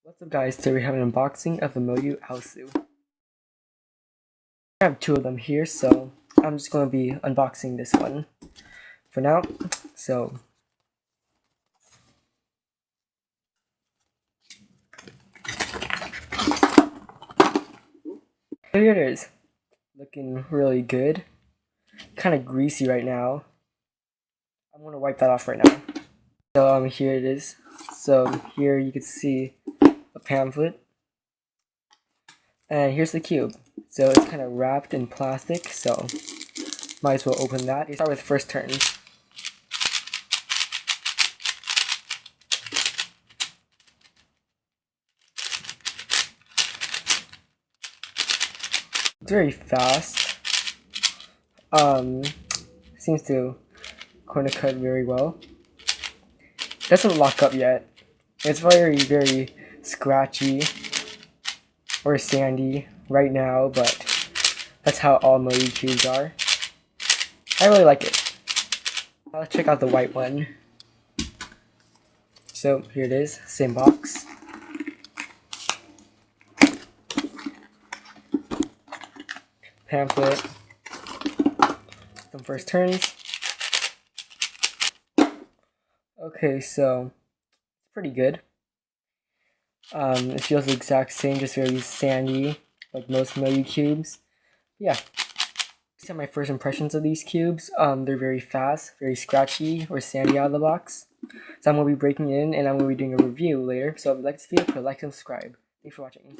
What's up guys, today we have an unboxing of the Moyu Aosu. I have two of them here, so I'm just going to be unboxing this one for now. So here it is, looking really good, kind of greasy right now. I'm going to wipe that off right now. So here it is. So here you can see a pamphlet, and here's the cube. So it's kind of wrapped in plastic, so might as well open that. Start with first turn. It's very fast. Seems to corner cut very well. Doesn't lock up yet. It's very scratchy or sandy right now, but that's how all Moyu cubes are. I really like it. Let's check out the white one. So here it is, same box. Pamphlet. Some first turns. Okay, so it's pretty good. It feels the exact same, just very sandy, like most Moyu cubes. Yeah. These are my first impressions of these cubes. They're very fast, very scratchy or sandy out of the box. So I'm going to be breaking it in and I'm going to be doing a review later. So if you like this video, put a like and subscribe. Thanks for watching.